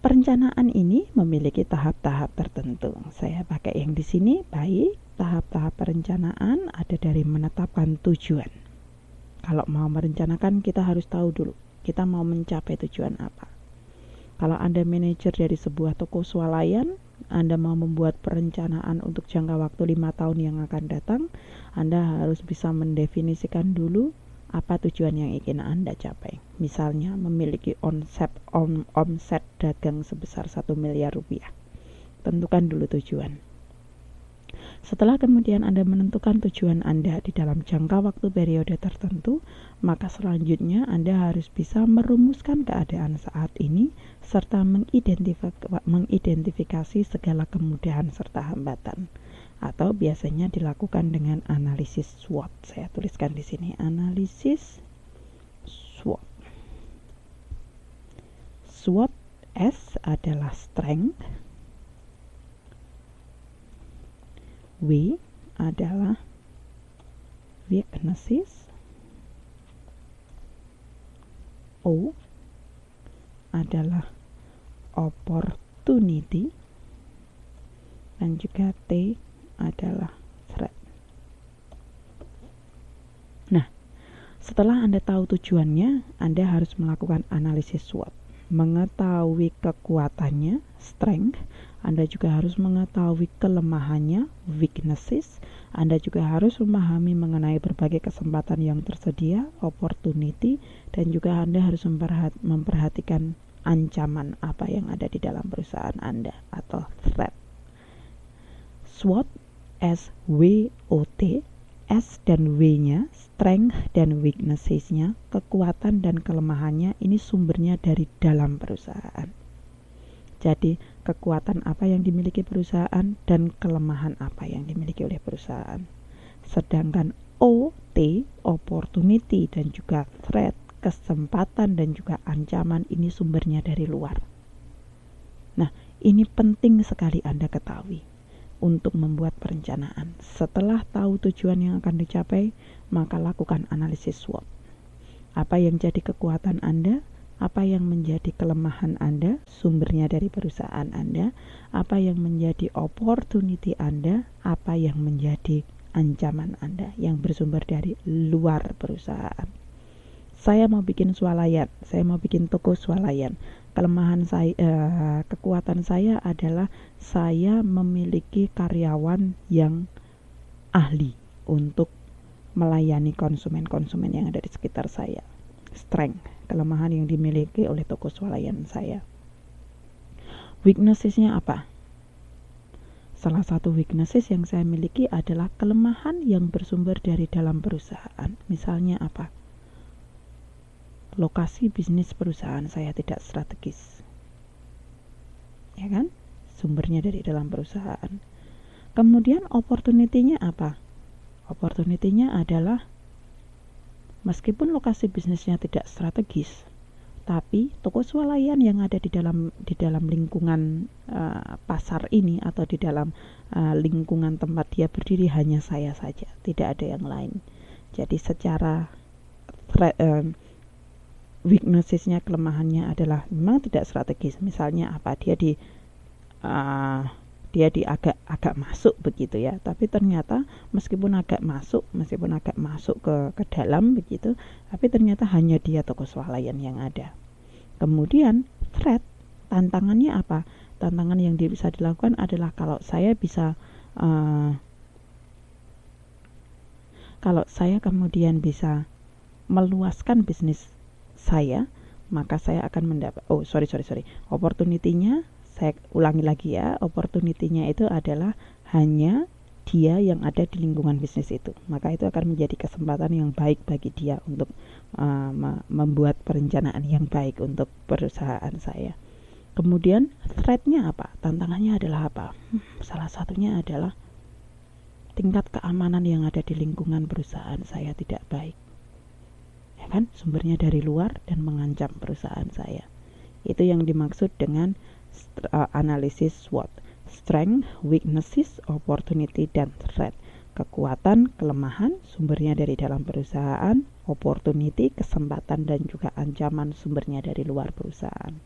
Perencanaan ini memiliki tahap-tahap tertentu. Saya pakai yang di sini, baik. Tahap-tahap perencanaan ada dari menetapkan tujuan. Kalau mau merencanakan, kita harus tahu dulu, kita mau mencapai tujuan apa. Kalau Anda manajer dari sebuah toko swalayan, Anda mau membuat perencanaan untuk jangka waktu 5 tahun yang akan datang, Anda harus bisa mendefinisikan dulu apa tujuan yang ingin Anda capai. Misalnya memiliki omset dagang sebesar 1 miliar rupiah. Tentukan dulu tujuan. Setelah kemudian Anda menentukan tujuan Anda di dalam jangka waktu periode tertentu, maka selanjutnya Anda harus bisa merumuskan keadaan saat ini serta mengidentifikasi segala kemudahan serta hambatan. Atau biasanya dilakukan dengan analisis SWOT. Saya tuliskan di sini analisis SWOT. SWOT S adalah strength, W adalah weaknesses, O adalah opportunity, dan juga T adalah threat. Nah, setelah Anda tahu tujuannya, Anda harus melakukan analisis SWOT. Mengetahui kekuatannya, strength. Anda juga harus mengetahui kelemahannya, weaknesses. Anda juga harus memahami mengenai berbagai kesempatan yang tersedia, opportunity. Dan juga Anda harus memperhatikan ancaman apa yang ada di dalam perusahaan Anda atau threat. SWOT, S-W-O-T, S dan W-nya, strength dan weaknesses-nya, kekuatan dan kelemahannya, ini sumbernya dari dalam perusahaan. Jadi, kekuatan apa yang dimiliki perusahaan dan kelemahan apa yang dimiliki oleh perusahaan. Sedangkan O-T, opportunity dan juga threat, kesempatan dan juga ancaman, ini sumbernya dari luar. Nah, ini penting sekali Anda ketahui untuk membuat perencanaan. Setelah tahu tujuan yang akan dicapai, maka lakukan analisis SWOT. Apa yang jadi kekuatan Anda, apa yang menjadi kelemahan Anda, sumbernya dari perusahaan Anda, apa yang menjadi opportunity Anda, apa yang menjadi ancaman Anda yang bersumber dari luar perusahaan. Saya mau bikin swalayan, saya mau bikin toko swalayan. Kelemahan saya, kekuatan saya adalah saya memiliki karyawan yang ahli untuk melayani konsumen-konsumen yang ada di sekitar saya. Strength, kelemahan yang dimiliki oleh toko swalayan saya. Weaknesses-nya apa? Salah satu weaknesses yang saya miliki adalah kelemahan yang bersumber dari dalam perusahaan. Misalnya apa? Lokasi bisnis perusahaan saya tidak strategis, ya kan? Sumbernya dari dalam perusahaan. Kemudian opportunity-nya apa? Opportunity-nya adalah meskipun lokasi bisnisnya tidak strategis, tapi toko swalayan yang ada di dalam lingkungan pasar ini atau di dalam lingkungan tempat dia berdiri hanya saya saja, tidak ada yang lain. Jadi secara weaknesses-nya, kelemahannya adalah memang tidak strategis. Misalnya apa? Dia di agak masuk begitu ya. Tapi ternyata meskipun agak masuk ke dalam begitu, tapi ternyata hanya dia toko swalayan yang ada. Kemudian threat, tantangannya apa? Tantangan yang bisa dilakukan adalah kalau saya kemudian bisa meluaskan bisnis saya, maka saya akan mendapat opportunity-nya, saya ulangi lagi ya, opportunity-nya itu adalah hanya dia yang ada di lingkungan bisnis itu, maka itu akan menjadi kesempatan yang baik bagi dia untuk membuat perencanaan yang baik untuk perusahaan saya. Kemudian threat-nya apa? Tantangannya adalah apa? Salah satunya adalah tingkat keamanan yang ada di lingkungan perusahaan saya tidak baik. Ya kan, sumbernya dari luar dan mengancam perusahaan saya. Itu yang dimaksud dengan analisis SWOT. Strength, weaknesses, opportunity, dan threat. Kekuatan, kelemahan, sumbernya dari dalam perusahaan. Opportunity, kesempatan, dan juga ancaman, sumbernya dari luar perusahaan.